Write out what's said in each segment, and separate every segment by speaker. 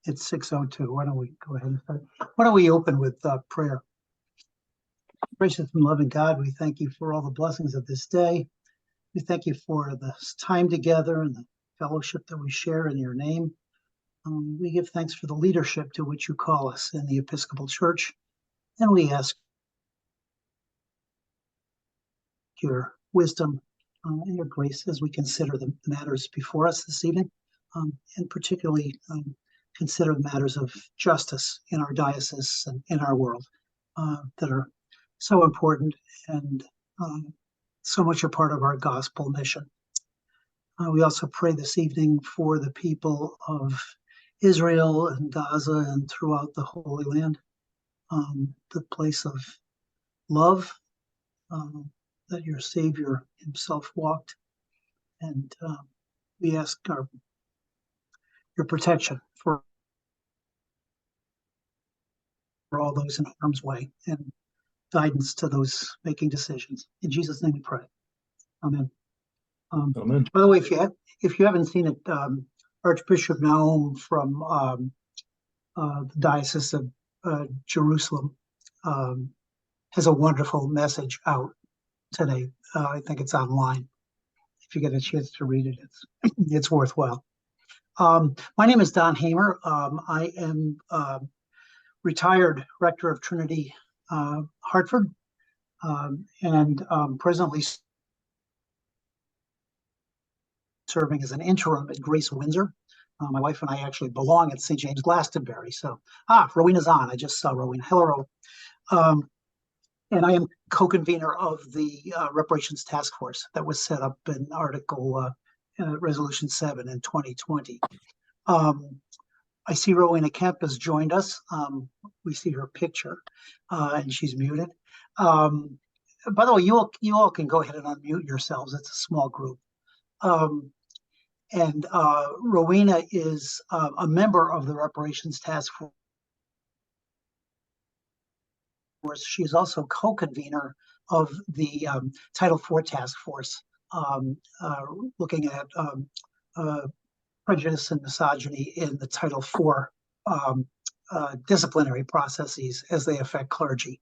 Speaker 1: It's 6:02. Why don't we go ahead and start? Why don't we open with prayer? Gracious and loving God, we thank you for all the blessings of this day. We thank you for this time together and the fellowship that we share in your name. We give thanks for the leadership to which you call us in the Episcopal Church, and we ask your wisdom and your grace as we consider the matters before us this evening, and particularly consider the matters of justice in our diocese and in our world that are so important and so much a part of our gospel mission. We also pray this evening for the people of Israel and Gaza and throughout the Holy Land, the place of love that your Savior himself walked. And we ask your protection for all those in harm's way and guidance to those making decisions. In Jesus' name we pray. Amen.
Speaker 2: Amen.
Speaker 1: By the way, if you haven't seen it, Archbishop Naum from the Diocese of Jerusalem has a wonderful message out today. I think it's online. If you get a chance to read it, it's worthwhile. My name is Don Hamer. I am retired rector of Trinity Hartford, and presently serving as an interim at Grace Windsor. My wife and I actually belong at St. James Glastonbury. So, Rowena's on. I just saw Rowena. Hello, Rowena. And I am co-convener of the reparations task force that was set up in Resolution 7 in 2020. I see Rowena Kemp has joined us. We see her picture, and she's muted. By the way, you all can go ahead and unmute yourselves. It's a small group. And Rowena is a member of the reparations task force. She is also co-convener of the Title IV task force, looking at prejudice and misogyny in the Title IV disciplinary processes as they affect clergy.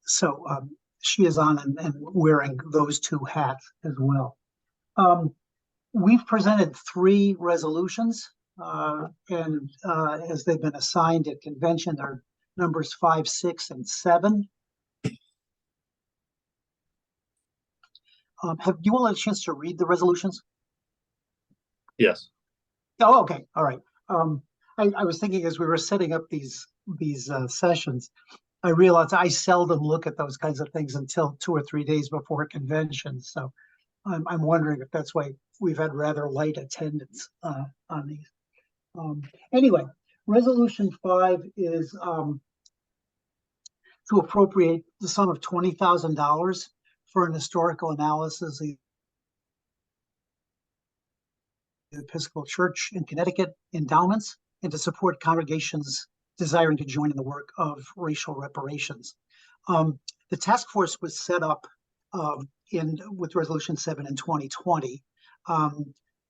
Speaker 1: So she is on and wearing those two hats as well. We've presented 3 resolutions, and as they've been assigned at convention, they're numbers 5, 6, and 7. Have you all had a chance to read the resolutions?
Speaker 2: Yes.
Speaker 1: Oh, okay. All right. I was thinking as we were setting up these sessions, I realized I seldom look at those kinds of things until 2 or 3 days before convention. So I'm wondering if that's why we've had rather light attendance on these. Anyway, Resolution 5 is to appropriate the sum of $20,000 for an historical analysis of the Episcopal Church in Connecticut endowments and to support congregations desiring to join in the work of racial reparations. The task force was set up with Resolution 7 in 2020.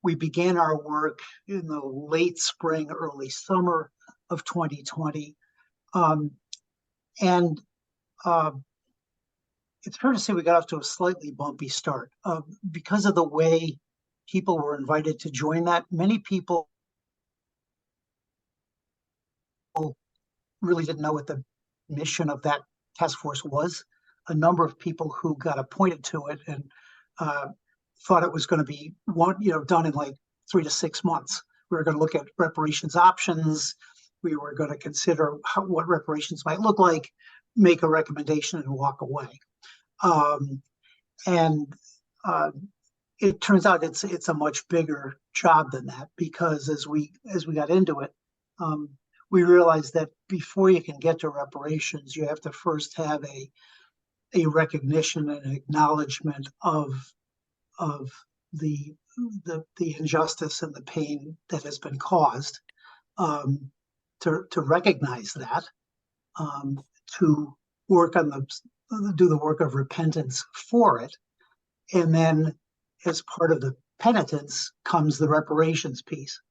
Speaker 1: We began our work in the late spring, early summer of 2020. And it's fair to say we got off to a slightly bumpy start. Because of the way people were invited to join that, many people really didn't know what the mission of that task force was. A number of people who got appointed to it and thought it was going to be done in like 3 to 6 months. We were going to look at reparations options. We were going to consider what reparations might look like, make a recommendation, and walk away. It turns out it's a much bigger job than that, because as we got into it, we realized that before you can get to reparations, you have to first have a recognition and an acknowledgement of the injustice and the pain that has been caused, to recognize that, to work on do the work of repentance for it, and then as part of the penitence comes the reparations piece.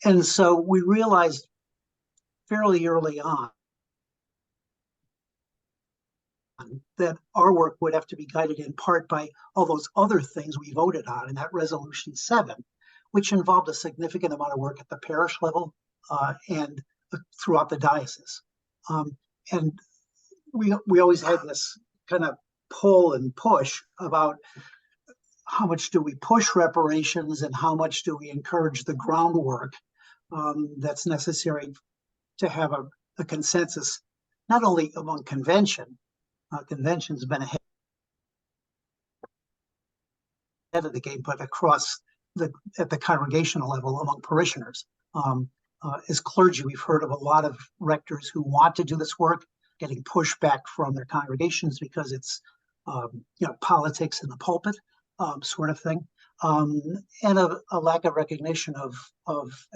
Speaker 1: And so we realized fairly early on that our work would have to be guided in part by all those other things we voted on in that Resolution 7, which involved a significant amount of work at the parish level and throughout the diocese. And we always had this kind of pull and push about how much do we push reparations and how much do we encourage the groundwork that's necessary to have a consensus, not only among convention's been ahead of the game, but across at the congregational level among parishioners. As clergy, we've heard of a lot of rectors who want to do this work getting pushback from their congregations because it's politics in the pulpit sort of thing, and a lack of recognition of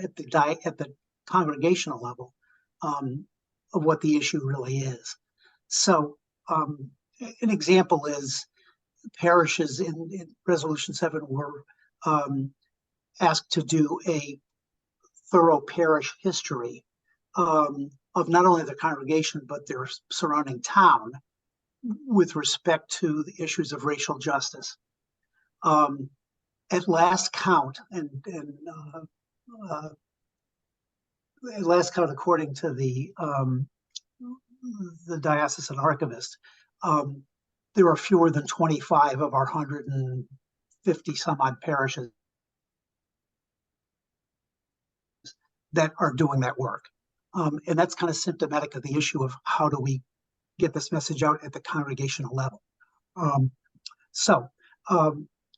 Speaker 1: at the congregational level of what the issue really is. So an example is parishes in Resolution 7 were asked to do a thorough parish history of not only their congregation, but their surrounding town with respect to the issues of racial justice. At last count, at last count, according to the diocesan archivist, there are fewer than 25 of our 150 some odd parishes that are doing that work. And that's kind of symptomatic of the issue of how do we get this message out at the congregational level.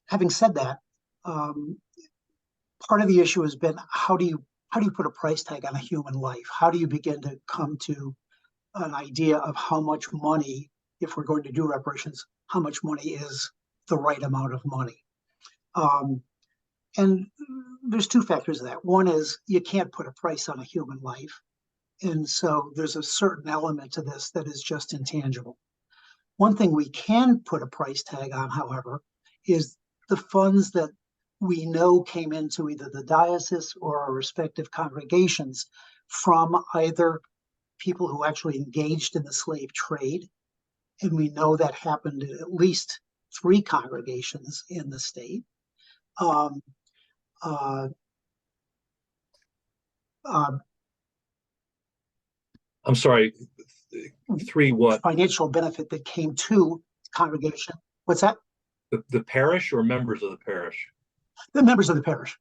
Speaker 1: Having said that, part of the issue has been how do you put a price tag on a human life? How do you begin to come to an idea of how much money, if we're going to do reparations, how much money is the right amount of money? And there's two factors of that. One is you can't put a price on a human life. And so there's a certain element to this that is just intangible. One thing we can put a price tag on, however, is the funds that we know came into either the diocese or our respective congregations from either people who actually engaged in the slave trade. And we know that happened in at least 3 congregations in the state.
Speaker 2: I'm sorry, 3 what?
Speaker 1: Financial benefit that came to congregation. What's that?
Speaker 2: The parish or members of the parish?
Speaker 1: The members of the parish.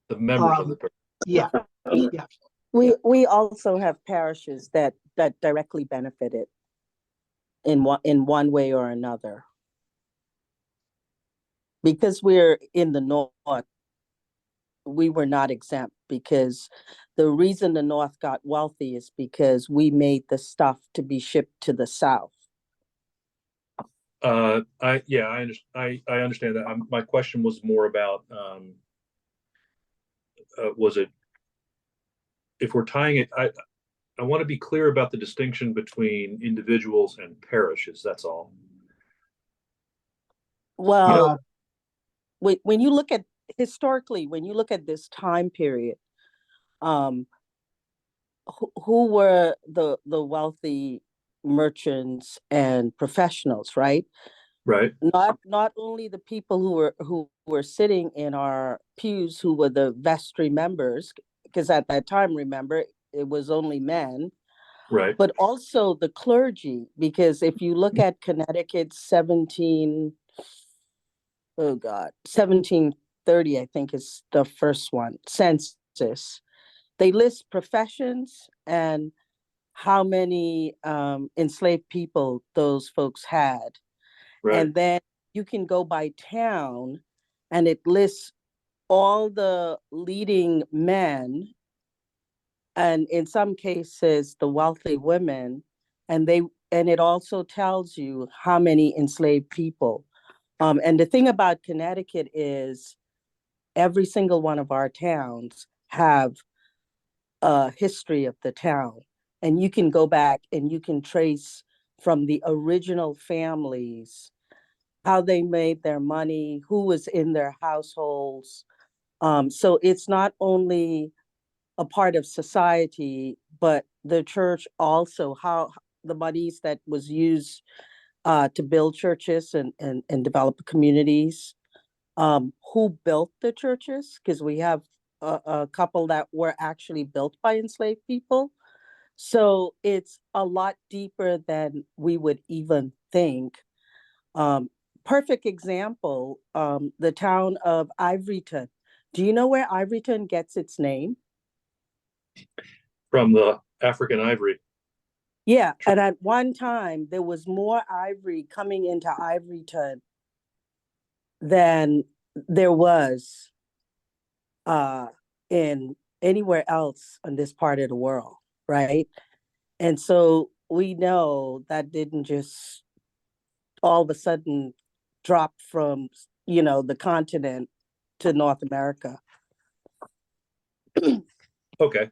Speaker 2: The members of the parish.
Speaker 1: Yeah.
Speaker 3: Yeah. We also have parishes that directly benefited in one way or another. Because we're in the north, we were not exempt, because the reason the north got wealthy is because we made the stuff to be shipped to the south.
Speaker 2: I understand that. My question was more about was it, if we're tying it, I want to be clear about the distinction between individuals and parishes. That's all.
Speaker 3: Well, when you look at historically, when you look at this time period, who were the wealthy merchants and professionals, right?
Speaker 2: Right.
Speaker 3: Not only the people who were sitting in our pews, who were the vestry members, because at that time, remember, it was only men.
Speaker 2: Right.
Speaker 3: But also the clergy, because if you look at Connecticut's 1730, I think is the first one, census, they list professions and how many enslaved people those folks had.
Speaker 2: Right.
Speaker 3: And then you can go by town and it lists all the leading men, and in some cases the wealthy women, and it also tells you how many enslaved people. And the thing about Connecticut is every single one of our towns have a history of the town, and you can go back and you can trace from the original families how they made their money, who was in their households. So it's not only a part of society, but the church also, how the monies that was used to build churches and develop communities, who built the churches, because we have a couple that were actually built by enslaved people. So it's a lot deeper than we would even think. Perfect example, the town of Ivoryton. Do you know where Ivoryton gets its name?
Speaker 2: From the African ivory.
Speaker 3: Yeah, and at one time there was more ivory coming into Ivoryton than there was in anywhere else in this part of the world, right? And so we know that didn't just all of a sudden drop from, the continent to North America.
Speaker 2: Okay.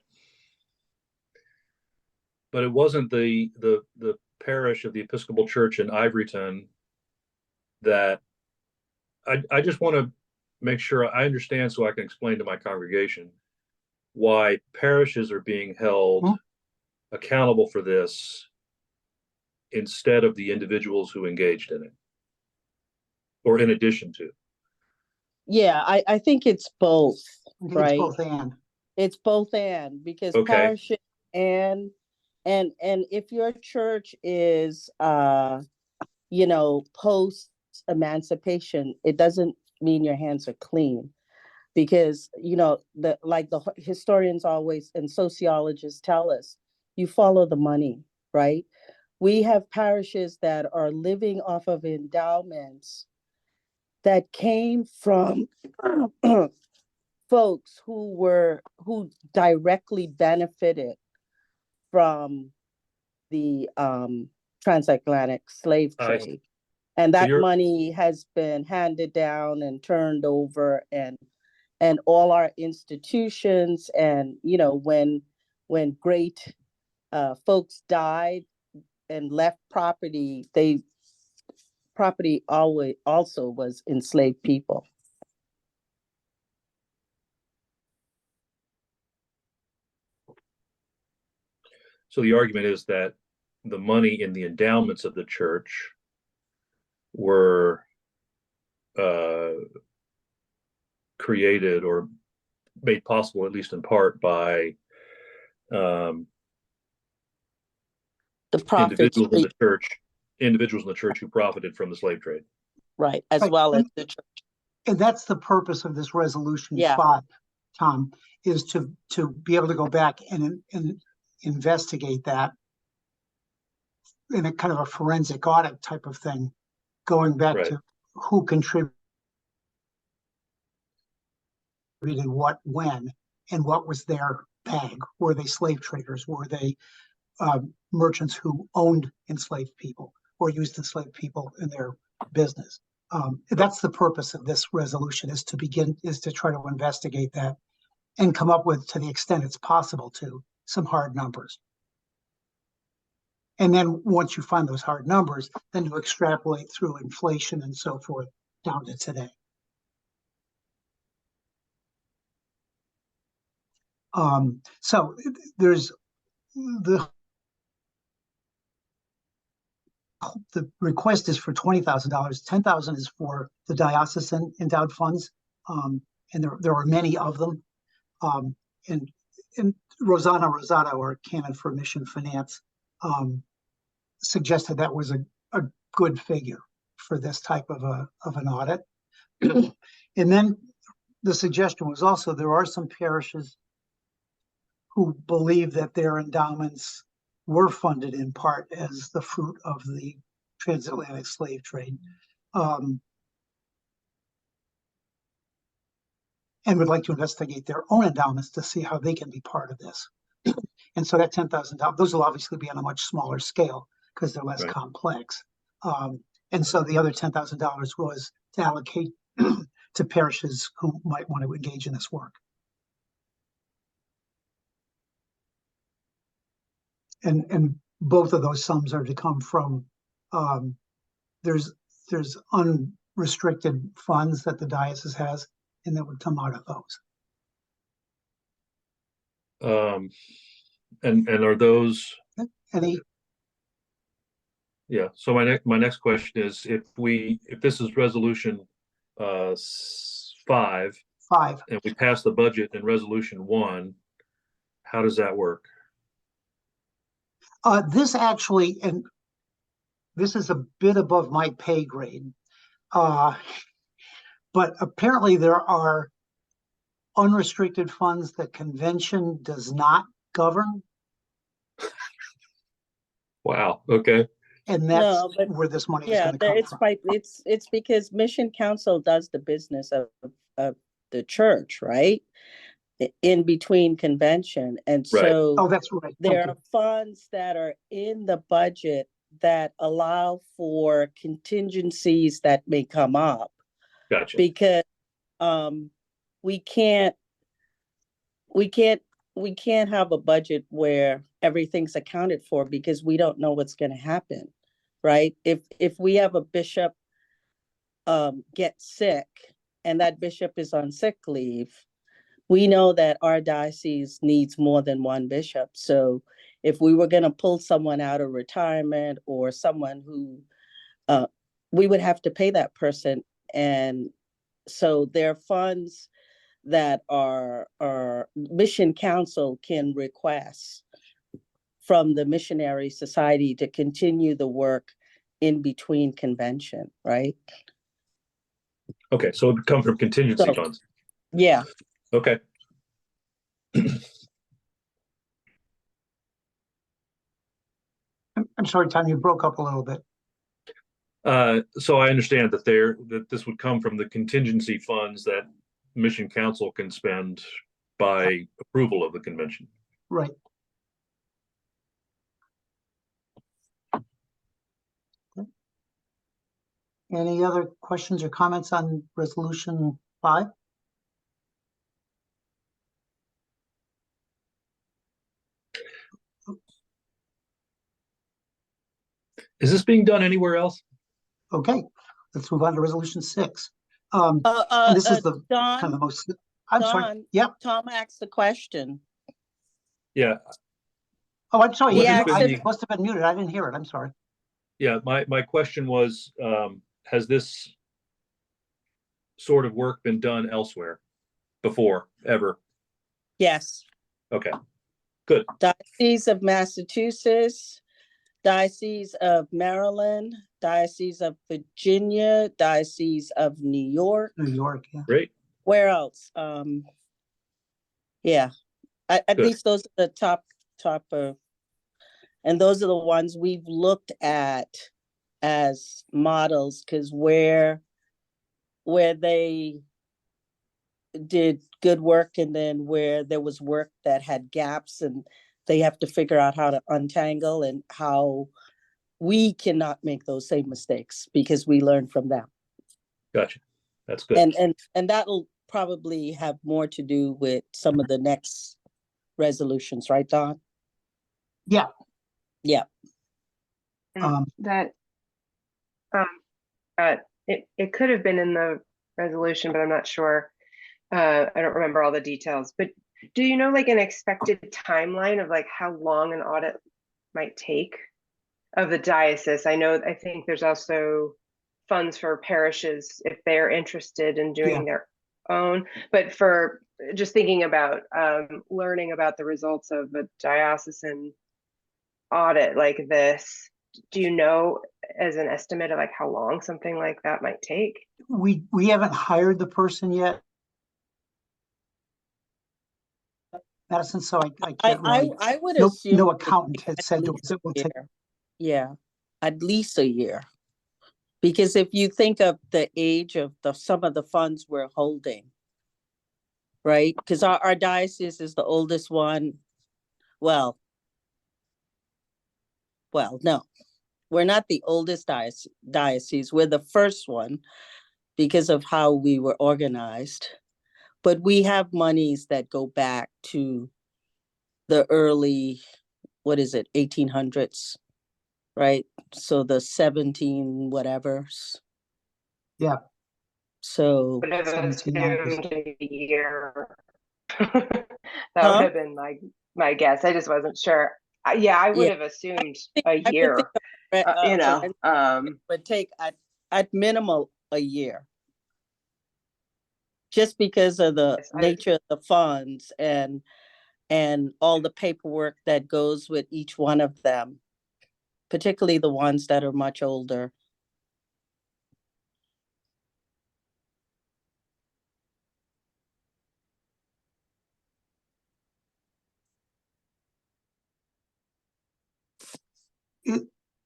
Speaker 2: But it wasn't the parish of the Episcopal Church in Ivoryton that I just want to make sure I understand so I can explain to my congregation why parishes are being held accountable for this instead of the individuals who engaged in it, or in addition to.
Speaker 3: Yeah, I think it's both,
Speaker 1: I think
Speaker 3: right?
Speaker 1: it's both and.
Speaker 3: It's both and, because
Speaker 2: Okay.
Speaker 3: parishes and if your church is post emancipation, it doesn't mean your hands are clean, because the historians always and sociologists tell us, you follow the money, right? We have parishes that are living off of endowments that came from folks who directly benefited from the transatlantic slave trade. And
Speaker 2: So
Speaker 3: that money has been handed down and turned over, and all our institutions, and when great folks died and left property, property always also was enslaved people.
Speaker 2: So the argument is that the money in the endowments of the church were created or made possible, at least in part, by
Speaker 3: The profits,
Speaker 2: individuals in the church who profited from the slave trade.
Speaker 3: right, as
Speaker 1: Right.
Speaker 3: well as the church.
Speaker 1: And that's the purpose of this resolution 5, Tom, is to be able to go back and investigate that in a kind of a forensic audit type of thing, going back to who contributed what, when, and what was their bag. Were they slave traders? Were they merchants who owned enslaved people or used enslaved people in their business? That's the purpose of this resolution, is to try to investigate that and come up with, to the extent it's possible, to some hard numbers. And then once you find those hard numbers, then you extrapolate through inflation and so forth down to today. So there's the request is for $20,000. $10,000 is for the diocesan endowed funds, and there are many of them. And Rosanna Rosado, our canon for mission finance, suggested that was a good figure for this type of an audit. And then the suggestion was also, there are some parishes who believe that their endowments were funded in part as the fruit of the transatlantic slave trade, and would like to investigate their own endowments to see how they can be part of this. And so that $10,000, those will obviously be on a much smaller scale because they're less complex. And so the other $10,000 was to allocate to parishes who might want to engage in this work. And both of those sums are to come from, there's unrestricted funds that the diocese has, and that would come out of those.
Speaker 2: And are those,
Speaker 1: Any,
Speaker 2: yeah, so my next question is, if this is resolution 5
Speaker 1: 5.
Speaker 2: and we pass the budget in resolution 1, how does that work?
Speaker 1: This actually, and this is a bit above my pay grade. But apparently there are unrestricted funds that convention does not govern,
Speaker 2: Wow, okay,
Speaker 1: and that's
Speaker 3: No, but
Speaker 1: where this money is
Speaker 3: yeah,
Speaker 1: going to come
Speaker 3: it's
Speaker 1: from.
Speaker 3: by, it's because Mission Council does the business of the church, right? In between convention, and
Speaker 2: right,
Speaker 3: so
Speaker 1: Oh, that's right.
Speaker 3: there
Speaker 1: Okay.
Speaker 3: are funds that are in the budget that allow for contingencies that may come up,
Speaker 2: gotcha,
Speaker 3: because um we can't we can't we can't have a budget where everything's accounted for, because we don't know what's going to happen, right? If we have a bishop get sick and that bishop is on sick leave, we know that our diocese needs more than one bishop. So if we were going to pull someone out of retirement, or someone who we would have to pay that person. And so there are funds that our mission council can request from the missionary society to continue the work in between convention, right?
Speaker 2: okay, so it would come from contingency
Speaker 3: So
Speaker 2: funds,
Speaker 3: yeah.
Speaker 2: okay.
Speaker 1: I'm sorry, Tom, you broke up a little bit.
Speaker 2: So I understand that this would come from the contingency funds that Mission Council can spend by approval of the convention.
Speaker 1: Right. Any other questions or comments on resolution 5?
Speaker 2: Is this being done anywhere else?
Speaker 1: Okay, let's move on to resolution 6. And this is the kind of the most, I'm sorry.
Speaker 3: Don,
Speaker 1: Yep.
Speaker 3: Tom asked the question.
Speaker 2: Yeah,
Speaker 1: Oh, I'm sorry.
Speaker 2: What
Speaker 3: Yeah,
Speaker 2: has been
Speaker 1: I
Speaker 2: the-
Speaker 1: must have been muted. I didn't hear it. I'm sorry.
Speaker 2: yeah, my question was, has this sort of work been done elsewhere before, ever?
Speaker 3: Yes.
Speaker 2: Okay, good,
Speaker 3: Diocese of Massachusetts, Diocese of Maryland, Diocese of Virginia, Diocese of New York.
Speaker 1: New York, yeah.
Speaker 2: great,
Speaker 3: Where else? Yeah, at
Speaker 2: Good.
Speaker 3: least those are the top of, and those are the ones we've looked at as models, because where they did good work, and then where there was work that had gaps, and they have to figure out how to untangle, and how we cannot make those same mistakes because we learn from them.
Speaker 2: gotcha, that's good.
Speaker 3: And that'll probably have more to do with some of the next resolutions, right, Don?
Speaker 1: Yeah.
Speaker 3: Yeah.
Speaker 4: That it could have been in the resolution, but I'm not sure. I don't remember all the details, but do you know like an expected timeline of like how long an audit might take of the diocese? I think there's also funds for parishes if they're interested in doing their own, but for just thinking about learning about the results of a diocesan audit like this, do you know as an estimate of like how long something like that might take?
Speaker 1: We haven't hired the person yet, Madison, so I can't really.
Speaker 3: I would
Speaker 1: No,
Speaker 3: assume
Speaker 1: no accountant has said to us it will take.
Speaker 3: Yeah, at least a year. Because if you think of the age of some of the funds we're holding, right? Because our diocese is the oldest one. Well, no, we're not the oldest diocese. We're the first one because of how we were organized. But we have monies that go back to the early, 1800s, right? So the 17 whatevers.
Speaker 1: Yeah.
Speaker 4: So would have
Speaker 1: 1700s.
Speaker 4: assumed a year. That would have been my my guess. I just wasn't sure. Yeah, I would
Speaker 3: Yeah,
Speaker 4: have assumed
Speaker 3: I
Speaker 4: a
Speaker 3: would think
Speaker 4: year, you know,
Speaker 3: it would take at minimal a year. Just because of the
Speaker 4: Yes,
Speaker 3: nature of the funds and all the paperwork that goes with each one of them, particularly the ones that are much older.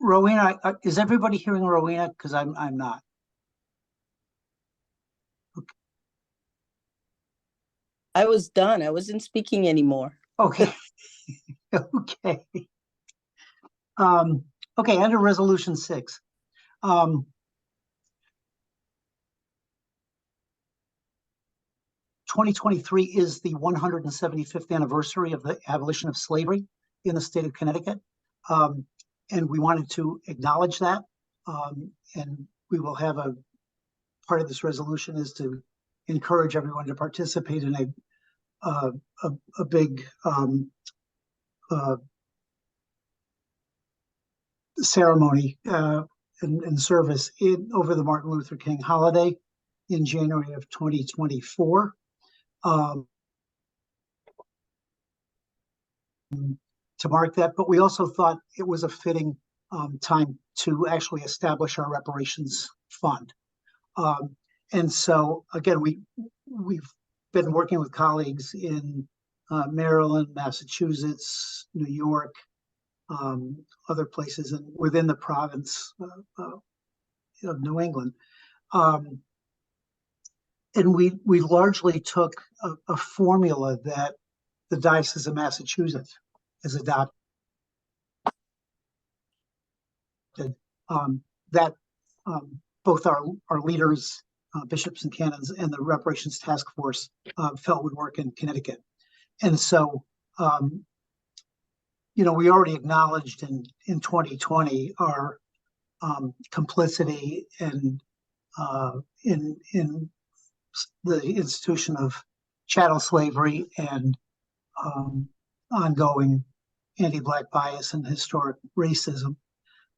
Speaker 1: Rowena, is everybody hearing Rowena? Because I'm not.
Speaker 3: I was done. I wasn't speaking anymore.
Speaker 1: Okay. Okay. Okay, under resolution 6. 2023 is the 175th anniversary of the abolition of slavery in the state of Connecticut. And we wanted to acknowledge that. And we will have part of this resolution is to encourage everyone to participate in a big ceremony and service over the Martin Luther King holiday in January of 2024. To mark that, but we also thought it was a fitting time to actually establish our reparations fund. And so again, we've been working with colleagues in Maryland, Massachusetts, New York, other places, and within the province of New England. And we largely took a formula that the Diocese of Massachusetts has adopted. That both our leaders, bishops and canons, and the reparations task force felt would work in Connecticut. And so, we already acknowledged in 2020 our complicity in the institution of chattel slavery and ongoing anti-Black bias and historic racism.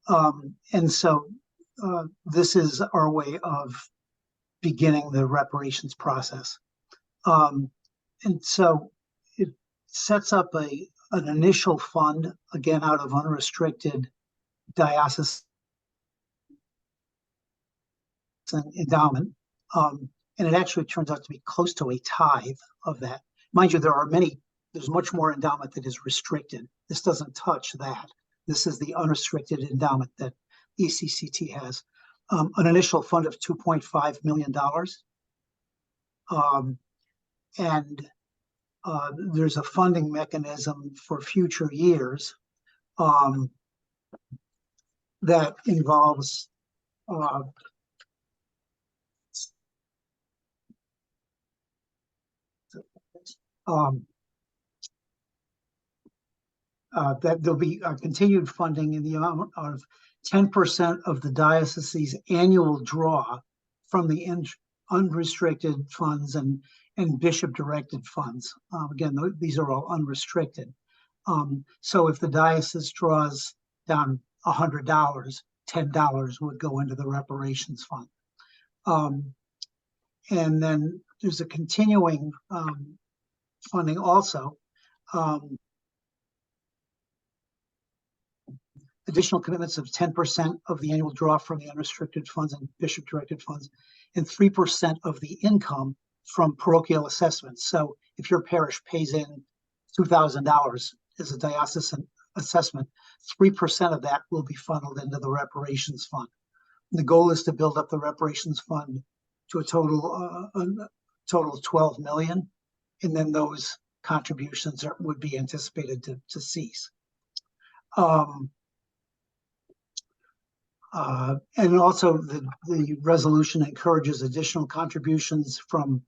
Speaker 1: And so this is our way of beginning the reparations process. And so it sets up an initial fund, again, out of unrestricted diocesan endowment. And it actually turns out to be close to a tithe of that. Mind you, there's much more endowment that is restricted. This doesn't touch that. This is the unrestricted endowment that ECCT has. An initial fund of $2.5 million. And there's a funding mechanism for future years that involves that there'll be continued funding in the amount of 10% of the diocese's annual draw from the unrestricted funds and bishop-directed funds. Again, these are all unrestricted. So if the diocese draws down $100, $10 would go into the reparations fund. And then there's a continuing funding also. Additional commitments of 10% of the annual draw from the unrestricted funds and bishop-directed funds, and 3% of the income from parochial assessments. So if your parish pays in $2,000 as a diocesan assessment, 3% of that will be funneled into the reparations fund. And the goal is to build up the reparations fund to a total of 12 million, and then those contributions would be anticipated to cease. And also the resolution encourages additional contributions from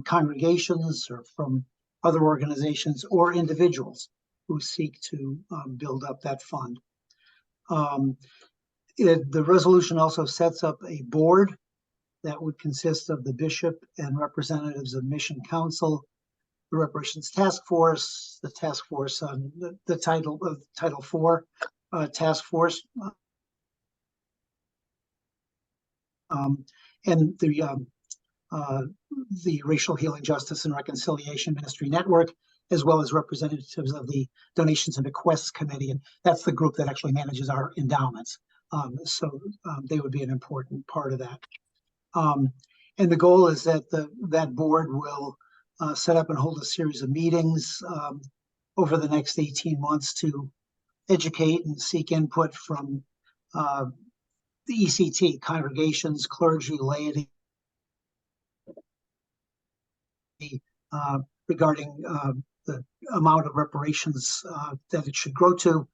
Speaker 1: congregations or from other organizations or individuals who seek to build up that fund. The resolution also sets up a board that would consist of the bishop and representatives of Mission Council, the reparations task force, the task force on the title of Title IV task force, and the Racial Healing, Justice, and Reconciliation Ministry Network, as well as representatives of the Donations and Bequests Committee, and that's the group that actually manages our endowments. So they would be an important part of that. And the goal is that that board will set up and hold a series of meetings over the next 18 months to educate and seek input from the ECT, congregations, clergy, laity, regarding the amount of reparations that it should grow to,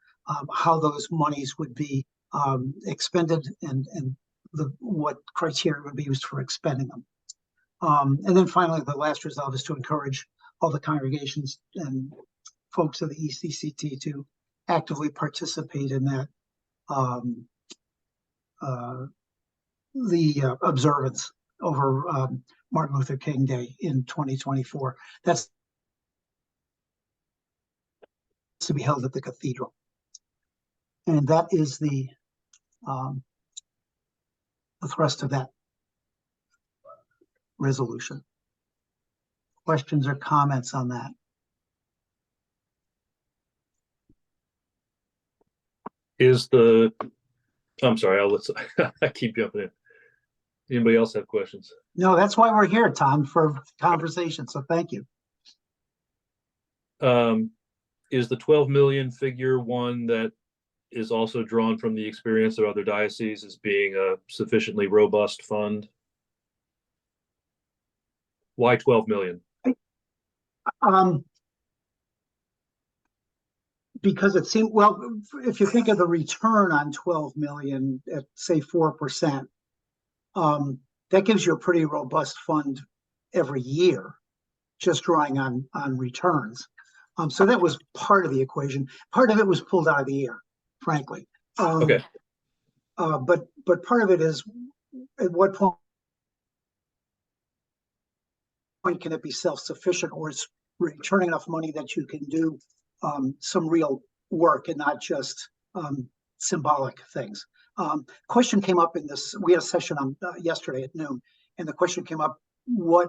Speaker 1: how those monies would be expended, and what criteria would be used for expending them. And then finally, the last resolve is to encourage all the congregations and folks of the ECCT to actively participate in that the observance over Martin Luther King Day in 2024. That's to be held at the cathedral. And that is the thrust of that resolution. Questions or comments on that?
Speaker 2: I'm sorry, I keep jumping in. Anybody else have questions?
Speaker 1: No, that's why we're here, Tom, for conversation. So thank you.
Speaker 2: Is the 12 million figure one that is also drawn from the experience of other dioceses as being a sufficiently robust fund? Why 12 million?
Speaker 1: Because it seemed, well, if you think of the return on 12 million at say 4%, that gives you a pretty robust fund every year, just drawing on returns. So that was part of the equation. Part of it was pulled out of the air, frankly.
Speaker 2: Okay.
Speaker 1: But part of it is, at what point can it be self-sufficient, or is returning enough money that you can do some real work and not just symbolic things? Question came up in this, we had a session on yesterday at noon, and the question came up, what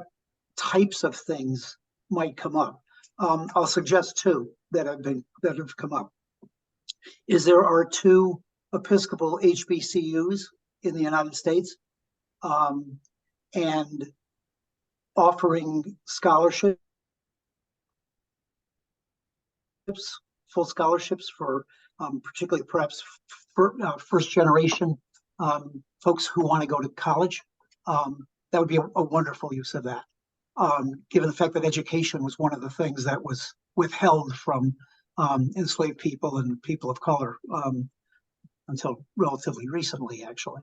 Speaker 1: types of things might come up? I'll suggest two that have come up. There are two Episcopal HBCUs in the United States, and offering scholarships, full scholarships for particularly perhaps first generation folks who want to go to college. That would be a wonderful use of that, given the fact that education was one of the things that was withheld from enslaved people and people of color until relatively recently, actually.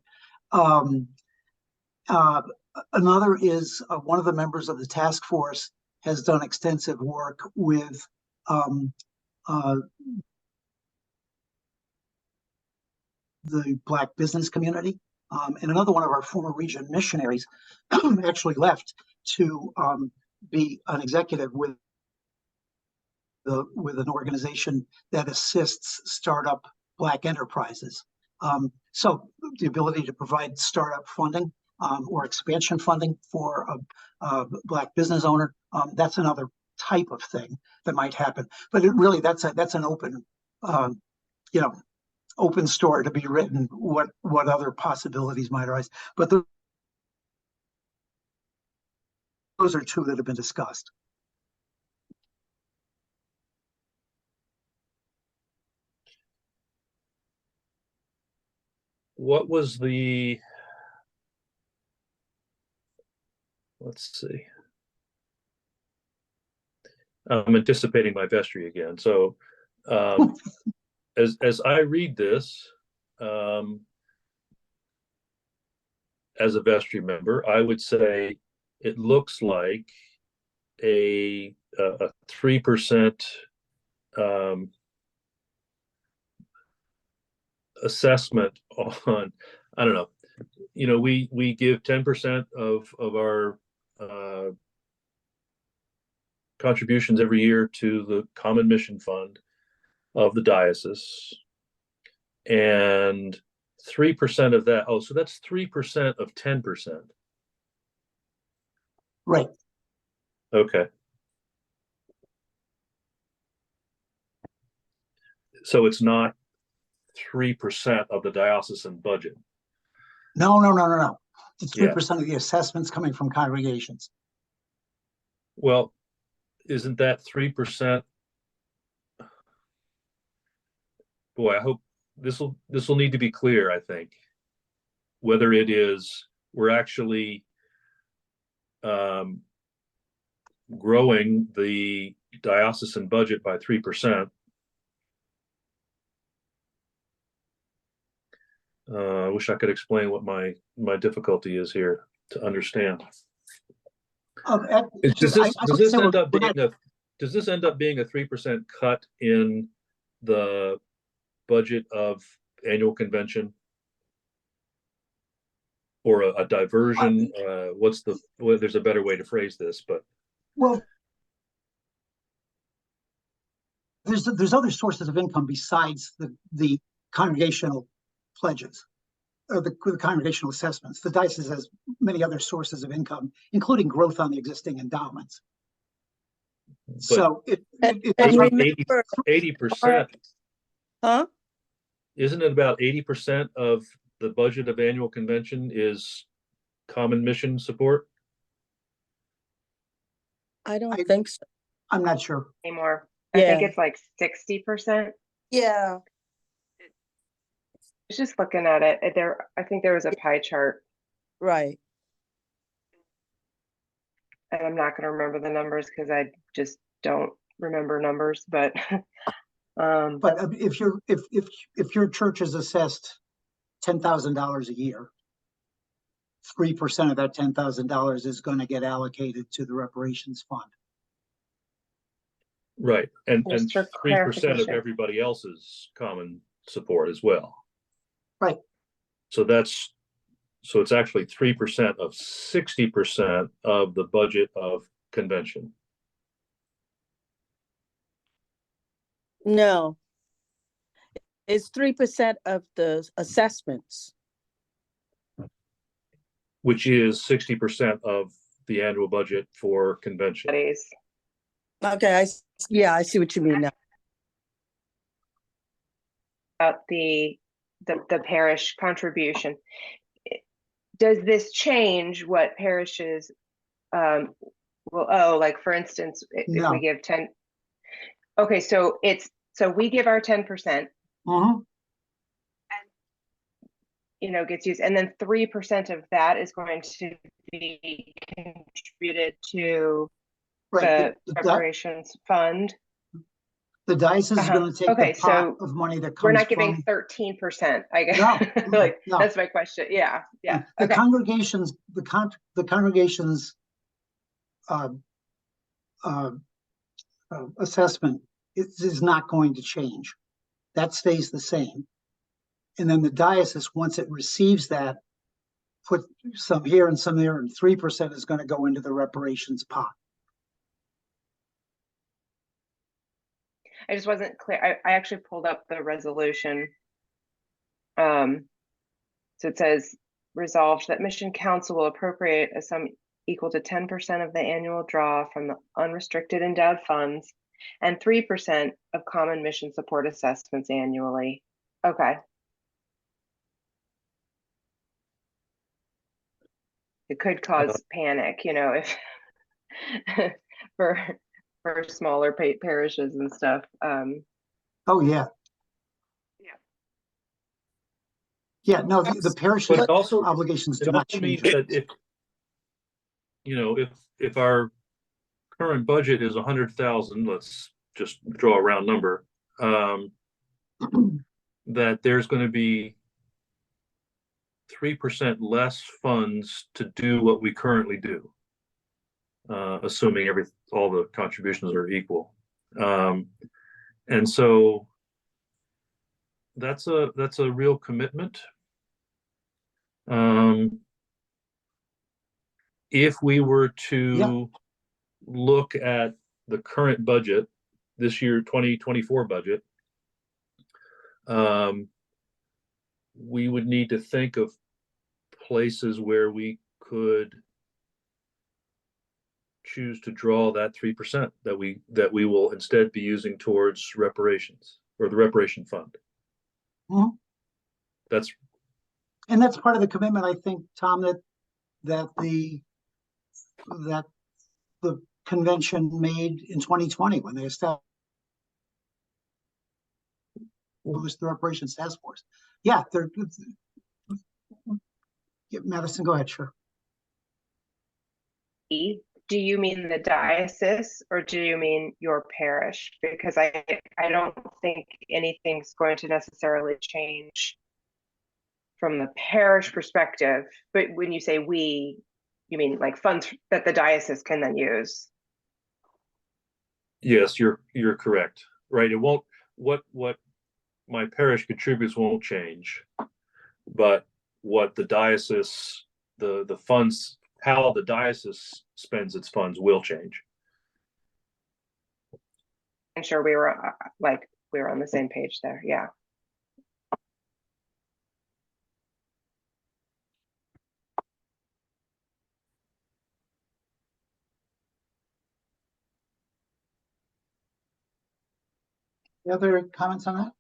Speaker 1: Another is one of the members of the task force has done extensive work with the Black business community. And another one of our former region missionaries actually left to be an executive with an organization that assists startup Black enterprises. So the ability to provide startup funding or expansion funding for a Black business owner, that's another type of thing that might happen. But it really, that's an open, open story to be written, what other possibilities might arise. But those are two that have been discussed.
Speaker 2: What was the, let's see. I'm anticipating my vestry again. So as I read this, as a vestry member, I would say it looks like a 3% assessment on, I don't know, we give 10% of our contributions every year to the Common Mission Fund of the diocese. And 3% of that, oh, so that's 3% of 10%.
Speaker 1: Right.
Speaker 2: Okay. So it's not 3% of the diocesan budget.
Speaker 1: No. It's
Speaker 2: Yeah.
Speaker 1: 3% of the assessments coming from congregations.
Speaker 2: Well, isn't that 3%? Boy, I hope this will need to be clear, I think. Whether it is we're actually growing the diocesan budget by 3%. I wish I could explain what my difficulty is here to understand. Does this end up being a 3% cut in the budget of annual convention, or a diversion? There's a better way to phrase this, but
Speaker 1: well, there's other sources of income besides the congregational pledges or the congregational assessments. The diocese has many other sources of income, including growth on the existing endowments. So it
Speaker 3: And
Speaker 1: doesn't-
Speaker 3: remember,
Speaker 2: 80%,
Speaker 3: huh?
Speaker 2: isn't it about 80% of the budget of annual convention is common mission support?
Speaker 3: I don't think so.
Speaker 1: I'm not sure.
Speaker 4: Anymore. I think
Speaker 3: Yeah.
Speaker 4: it's like 60%.
Speaker 3: Yeah.
Speaker 4: I was just looking at it. I think there was a pie chart,
Speaker 3: Right.
Speaker 4: and I'm not going to remember the numbers because I just don't remember numbers. But
Speaker 1: But if your church is assessed $10,000 a year, 3% of that $10,000 is going to get allocated to the reparations fund.
Speaker 2: Right, and
Speaker 4: Just for
Speaker 2: 3% of
Speaker 4: clarification.
Speaker 2: everybody else's common support as well.
Speaker 1: Right.
Speaker 2: So it's actually 3% of 60% of the budget of convention.
Speaker 3: No. It's 3% of the assessments.
Speaker 2: Which is 60% of the annual budget for convention.
Speaker 4: studies.
Speaker 3: Okay, I see what you mean now.
Speaker 4: About the parish contribution. Does this change what parishes will owe? Like, for instance, if
Speaker 1: No.
Speaker 4: we give 10. Okay, so we give our 10%, gets used, and then 3% of that is going to be contributed to
Speaker 1: Right.
Speaker 4: the reparations fund.
Speaker 1: The diocese is going to take
Speaker 4: Okay,
Speaker 1: the pot
Speaker 4: so
Speaker 1: of money that comes
Speaker 4: we're not giving
Speaker 1: from
Speaker 4: 13%, I guess.
Speaker 1: No,
Speaker 4: Like,
Speaker 1: no.
Speaker 4: that's my question. Yeah.
Speaker 1: the
Speaker 4: Okay.
Speaker 1: congregations. The congregations assessment is not going to change. That stays the same. And then the diocese, once it receives that, put some here and some there, and 3% is going to go into the reparations pot.
Speaker 4: I just wasn't clear. I actually pulled up the resolution. So it says, resolved that Mission Council will appropriate a sum equal to 10% of the annual draw from the unrestricted endowed funds and 3% of common mission support assessments annually. Okay. It could cause panic, if for smaller parishes and stuff.
Speaker 1: Oh yeah. Yeah, no, the parish
Speaker 2: But also,
Speaker 1: obligations do
Speaker 2: it
Speaker 1: not
Speaker 2: also
Speaker 1: change.
Speaker 2: means that if our current budget is 100,000, let's just draw a round number, that there's going to be 3% less funds to do what we currently do, assuming all the contributions are equal, and so that's a real commitment. If we were to look at the current budget, this year 2024 budget, we would need to think of places where we could choose to draw that 3% that we will instead be using towards reparations or the reparation fund.
Speaker 1: Mhm.
Speaker 2: That's
Speaker 1: And that's part of the commitment, I think, Tom, that the convention made in 2020 when they established the reparations task force. Yeah, Madison, go ahead, sure.
Speaker 4: Do you mean the diocese or do you mean your parish? Because I don't think anything's going to necessarily change from the parish perspective. But when you say we, you mean like funds that the diocese can then use?
Speaker 2: Yes, you're correct. Right. It won't, what my parish contributes won't change, but what the diocese, the funds, how the diocese spends its funds will change.
Speaker 4: I'm sure we were on the same page there. Yeah.
Speaker 1: Any other comments on that?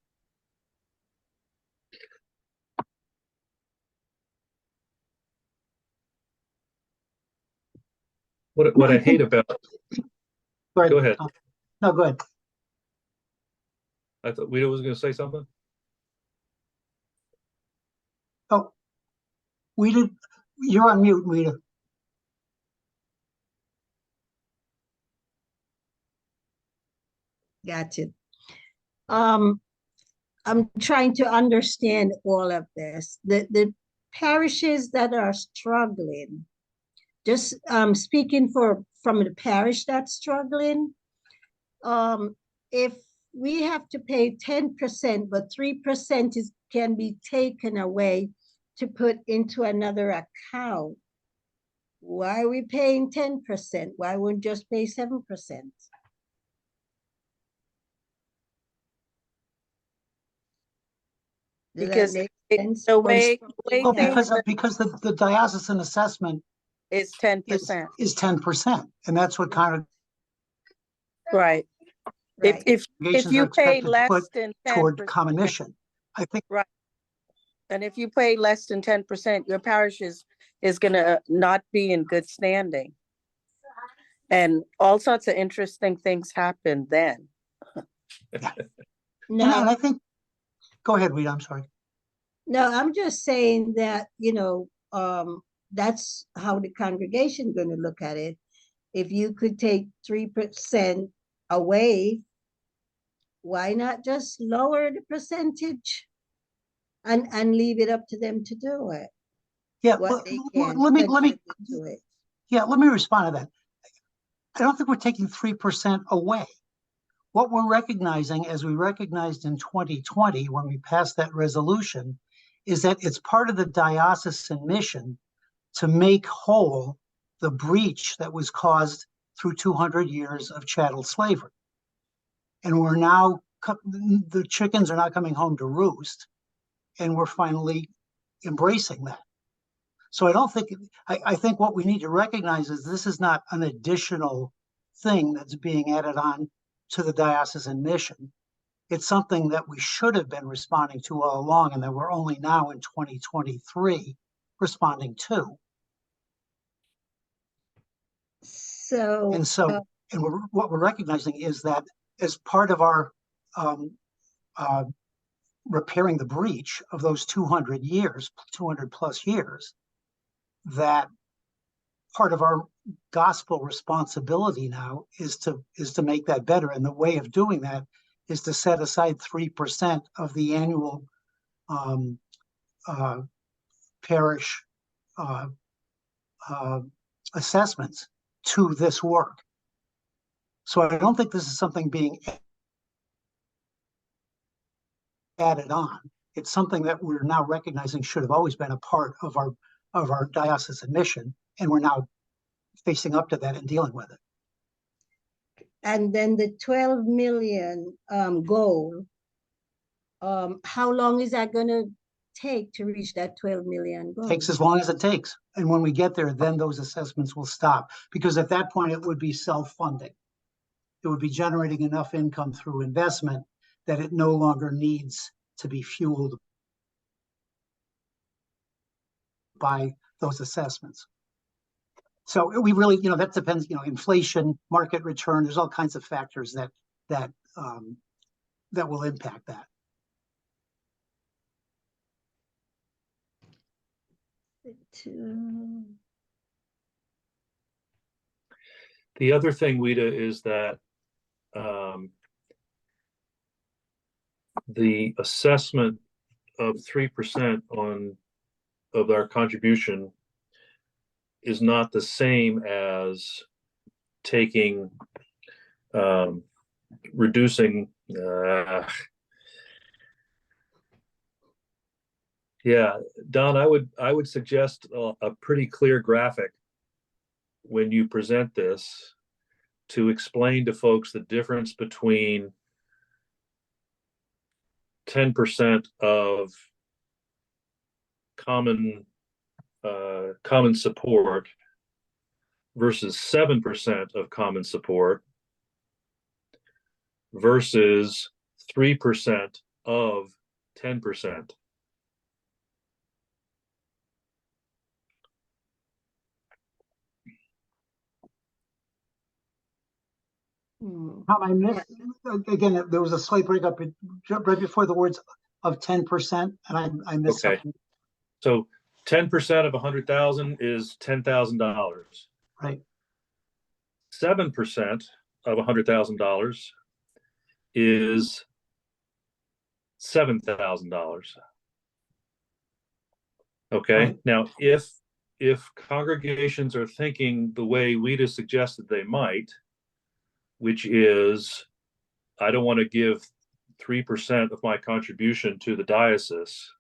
Speaker 2: What I hate about, go ahead.
Speaker 1: Tom. No, go ahead.
Speaker 2: I thought Rita was going to say something.
Speaker 1: Oh, you're on mute, Rita.
Speaker 5: Gotcha. I'm trying to understand all of this. The parishes that are struggling, just speaking from the parish that's struggling, if we have to pay 10%, but 3% can be taken away to put into another account, why are we paying 10%? Why wouldn't just pay 7%? Does that
Speaker 3: Because
Speaker 5: make
Speaker 3: it-
Speaker 5: sense?
Speaker 3: the way
Speaker 1: Well,
Speaker 3: things
Speaker 1: because the diocesan assessment
Speaker 3: is 10%,
Speaker 1: is 10%, and that's what
Speaker 3: right?
Speaker 5: Right.
Speaker 3: If
Speaker 1: congregations are
Speaker 3: you pay
Speaker 1: expected to
Speaker 3: less
Speaker 1: put
Speaker 3: than
Speaker 1: toward
Speaker 3: 10%,
Speaker 1: commission. I think
Speaker 3: and if you pay less than 10%, your parish is gonna not be in good standing. And all sorts of interesting things happen then.
Speaker 1: and
Speaker 5: No,
Speaker 1: I think, go ahead, Rita, I'm sorry.
Speaker 5: no, I'm just saying that, that's how the congregation gonna look at it. If you could take 3% away, why not just lower the percentage and leave it up to them to do it?
Speaker 1: Yeah,
Speaker 5: What they can
Speaker 1: let me
Speaker 5: contribute to it.
Speaker 1: yeah, let me respond to that. I don't think we're taking 3% away. What we're recognizing, as we recognized in 2020 when we passed that resolution, is that it's part of the diocesan mission to make whole the breach that was caused through 200 years of chattel slavery. And we're now, the chickens are not coming home to roost, and we're finally embracing that. So I think what we need to recognize is this is not an additional thing that's being added on to the diocesan mission. It's something that we should have been responding to all along, and that we're only now in 2023 responding to.
Speaker 5: So,
Speaker 1: And what we're recognizing is that as part of our repairing the breach of those 200 plus years, that part of our gospel responsibility now is to make that better. And the way of doing that is to set aside 3% of the annual parish assessments to this work. So I don't think this is something being added on. It's something that we're now recognizing should have always been a part of our diocesan mission, and we're now facing up to that and dealing with it.
Speaker 5: And then the 12 million goal, how long is that going to take to reach that 12 million goal?
Speaker 1: Takes as long as it takes. And when we get there, then those assessments will stop, because at that point it would be self-funding. It would be generating enough income through investment that it no longer needs to be fueled by those assessments. So we really, that depends, inflation, market return, there's all kinds of factors that will impact that.
Speaker 2: The other thing, Wita, is that the assessment of 3% of our contribution is not the same as taking reducing yeah, Don, I would suggest a pretty clear graphic when you present this to explain to folks the difference between 10% of common support versus 7% of common support versus 3% of 10%.
Speaker 1: How I missed, again, there was a slight breakup right before the words of 10%, and I missed
Speaker 2: Okay.
Speaker 1: something.
Speaker 2: So 10% of 100,000 is $10,000.
Speaker 1: Right.
Speaker 2: 7% of $100,000 is $7,000. Okay.
Speaker 1: Right.
Speaker 2: Now, if congregations are thinking the way Wita suggested they might, which is, I don't want to give 3% of my contribution to the diocese,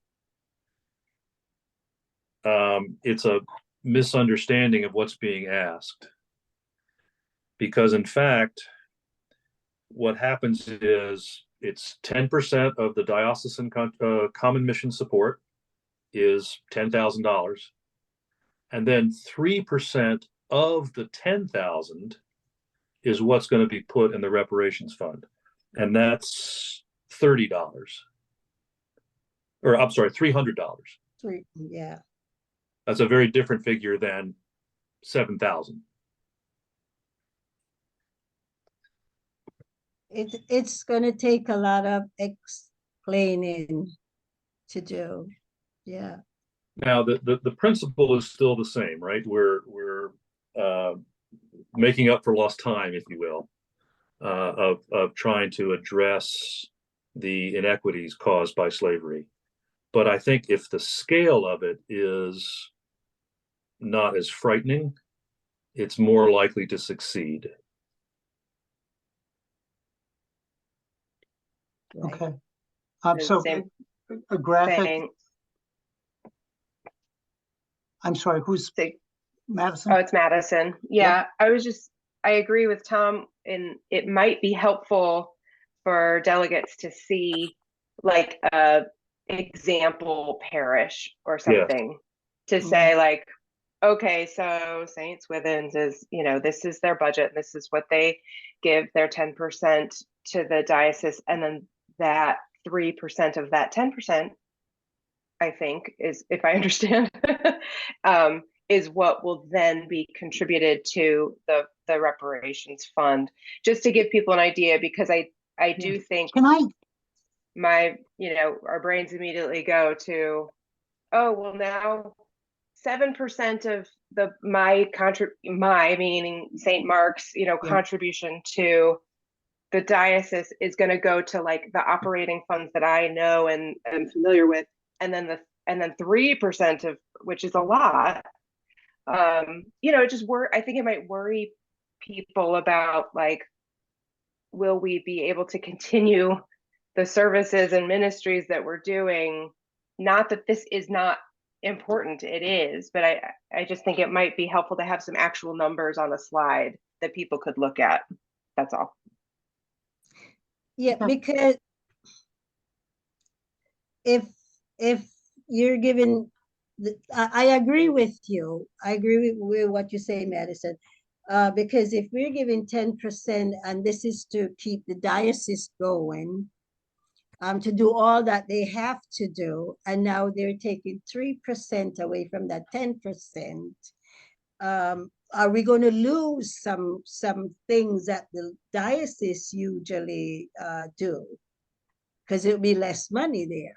Speaker 2: it's a misunderstanding of what's being asked. Because in fact, what happens is it's 10% of the diocesan common mission support is $10,000. And then 3% of the 10,000 is what's going to be put in the reparations fund. And that's $30. Or I'm sorry, $300.
Speaker 5: Yeah.
Speaker 2: That's a very different figure than 7,000.
Speaker 5: It's going to take a lot of explaining to do. Yeah.
Speaker 2: Now the principle is still the same, right? We're making up for lost time, if you will, of trying to address the inequities caused by slavery. But I think if the scale of it is not as frightening, it's more likely to succeed.
Speaker 1: Okay.
Speaker 4: And
Speaker 1: So
Speaker 4: same
Speaker 1: a graphic.
Speaker 4: thing.
Speaker 1: I'm sorry, who's Madison?
Speaker 4: Oh, it's Madison. Yeah, I agree with Tom, and it might be helpful for delegates to see like a example parish or something to say like, okay, so St. Swithin's is, this is their budget, and this is what they give their 10% to the diocese, and then that 3% of that 10%, I think, is, if I understand, is what will then be contributed to the reparations fund, just to give people an idea, because I do think our brains immediately go to, oh, well, now 7% of my meaning St. Mark's, contribution to the diocese is going to go to like the operating funds that I know and am familiar with, and then 3% of which is a lot. I think it might worry people about like, will we be able to continue the services and ministries that we're doing? Not that this is not important, it is, but I just think it might be helpful to have some actual numbers on a slide that people could look at. That's all.
Speaker 5: Yeah,
Speaker 1: Yeah.
Speaker 5: because if you're given, I agree with you. I agree with what you say, Madison. Because if we're giving 10%, and this is to keep the diocese going, to do all that they have to do, and now they're taking 3% away from that 10%. Are we going to lose some things that the diocese usually do? Because it'll be less money there.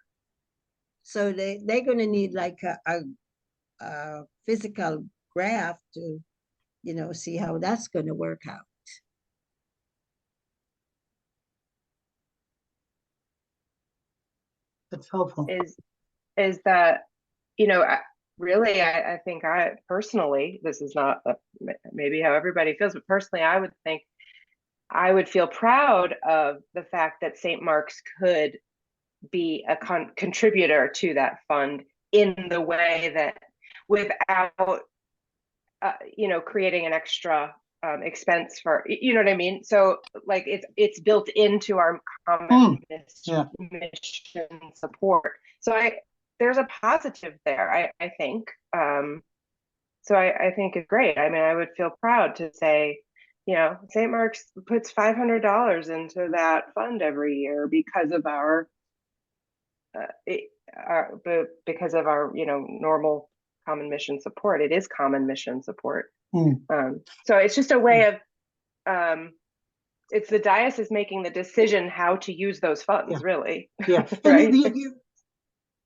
Speaker 5: So they're going to need like a physical graph to, see how that's going to work out.
Speaker 1: That's helpful.
Speaker 4: Is that, really, I think I personally, this is not maybe how everybody feels, but personally, I would think I would feel proud of the fact that St. Mark's could be a contributor to that fund in the way that without, creating an extra expense for, you know what I mean? So like it's built into our common mission support. So there's a positive there, I think. So I think it's great. I mean, I would feel proud to say, St. Mark's puts $500 into that fund every year because of because of our normal common mission support. It is common mission support. So it's just a way of it's the diocese making the decision how to use those funds, really.
Speaker 1: Yeah.
Speaker 4: Right.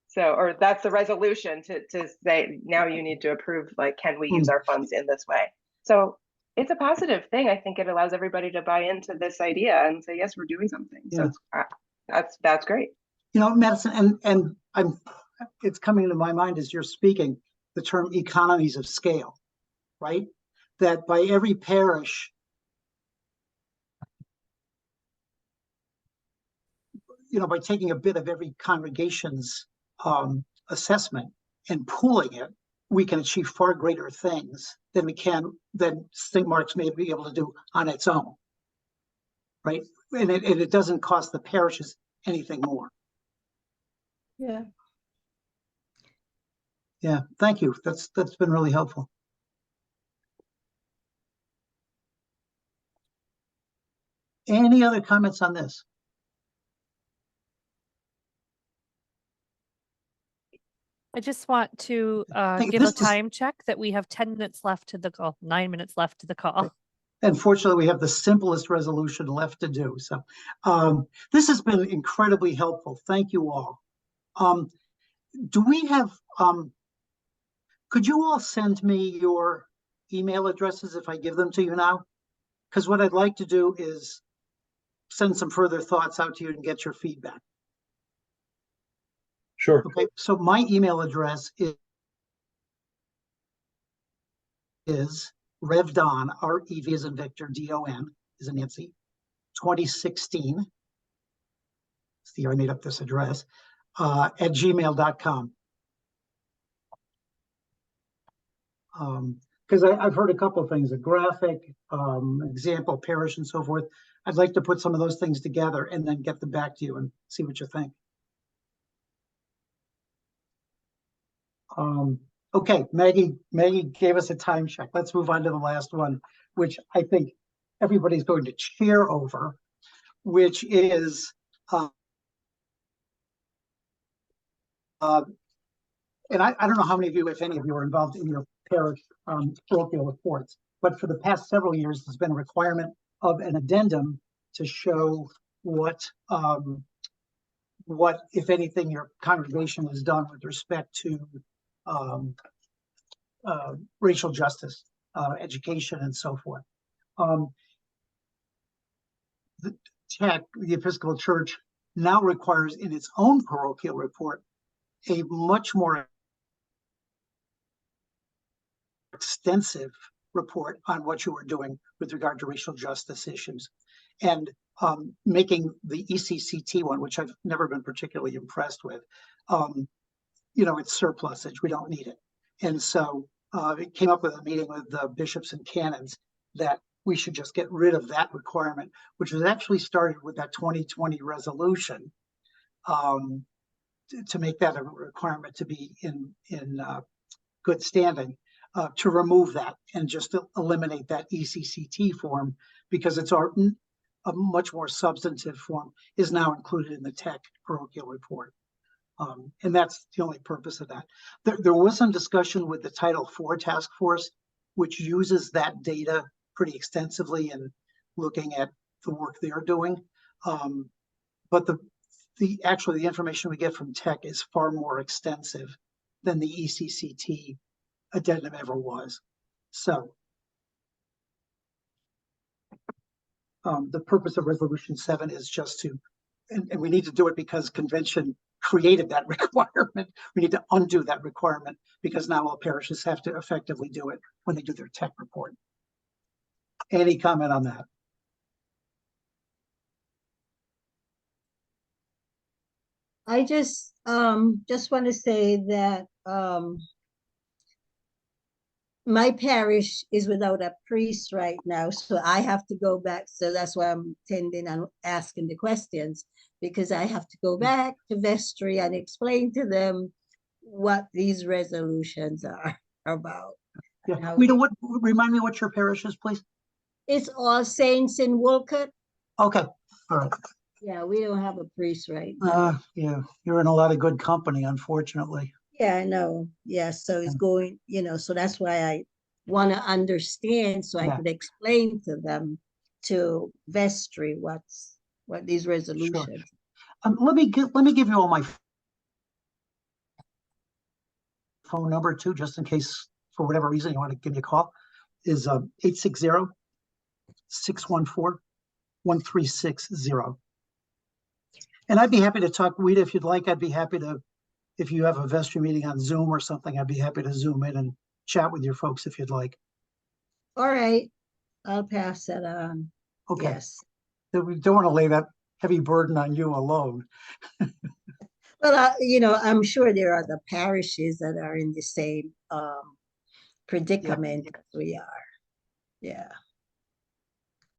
Speaker 4: So, or that's the resolution to say, now you need to approve, like, can we use our funds in this way? So it's a positive thing. I think it allows everybody to buy into this idea and say, yes, we're doing something. So that's great.
Speaker 1: Madison, and it's coming to my mind as you're speaking, the term economies of scale, right? That by every parish, by taking a bit of every congregation's assessment and pooling it, we can achieve far greater things than St. Mark's may be able to do on its own, right? And it doesn't cost the parishes anything more.
Speaker 5: Yeah.
Speaker 1: Yeah, thank you. That's been really helpful. Any other comments on this?
Speaker 6: I just want to give a time check that we have 10 minutes left to the call, 9 minutes left to the call.
Speaker 1: Unfortunately, we have the simplest resolution left to do. So this has been incredibly helpful. Thank you all. Do we have, could you all send me your email addresses if I give them to you now? Because what I'd like to do is send some further thoughts out to you and get your feedback.
Speaker 2: Sure.
Speaker 1: Okay, so my email address is RevDon, R-E-V as in Victor, D-O-N, as in Nancy, 2016. It's the year I made up this address, at gmail.com. Because I've heard a couple of things, a graphic, example, parish, and so forth. I'd like to put some of those things together and then get them back to you and see what you think. Okay, Maggie gave us a time check. Let's move on to the last one, which I think everybody's going to cheer over, which is, and I don't know how many of you, if any of you, are involved in your parish parochial reports, but for the past several years, there's been a requirement of an addendum to show what, if anything, your congregation has done with respect to racial justice, education, and so forth. The Episcopal Church now requires in its own parochial report a much more extensive report on what you are doing with regard to racial justice issues, and making the ECCT one, which I've never been particularly impressed with, it's surplusage. We don't need it. And so it came up with a meeting with the bishops and canons that we should just get rid of that requirement, which was actually started with that 2020 resolution, to make that a requirement to be in good standing, to remove that and just to eliminate that ECCT form, because it's a much more substantive form is now included in the tech parochial report. And that's the only purpose of that. There was some discussion with the Title IV task force, which uses that data pretty extensively in looking at the work they're doing. But actually the information we get from tech is far more extensive than the ECCT addendum ever was. So the purpose of Resolution 7 is just to, and we need to do it because convention created that requirement. We need to undo that requirement because now all parishes have to effectively do it when they do their tech report. Any comment on that?
Speaker 5: I just want to say that my parish is without a priest right now, so I have to go back. So that's why I'm attending and asking the questions, because I have to go back to vestry and explain to them what these resolutions are about.
Speaker 1: Yeah. Rita, remind me what your parish is, please?
Speaker 5: It's All Saints in Wolcott.
Speaker 1: Okay, all right.
Speaker 5: Yeah, we don't have a priest right now.
Speaker 1: Yeah, you're in a lot of good company, unfortunately.
Speaker 5: Yeah, I know. Yeah, so it's going, so that's why I want to understand so I could explain to them, to vestry, what these resolutions.
Speaker 1: Sure. Let me give you all my phone number too, just in case for whatever reason you want to give me a call. Is 860-614-1360. And I'd be happy to talk, Rita, if you'd like. I'd be happy to, if you have a vestry meeting on Zoom or something, I'd be happy to Zoom in and chat with your folks if you'd like.
Speaker 5: All right, I'll pass that on.
Speaker 1: Okay.
Speaker 5: Yes.
Speaker 1: We don't want to lay that heavy burden on you alone.
Speaker 5: Well, I'm sure there are the parishes that are in the same predicament as we are. Yeah.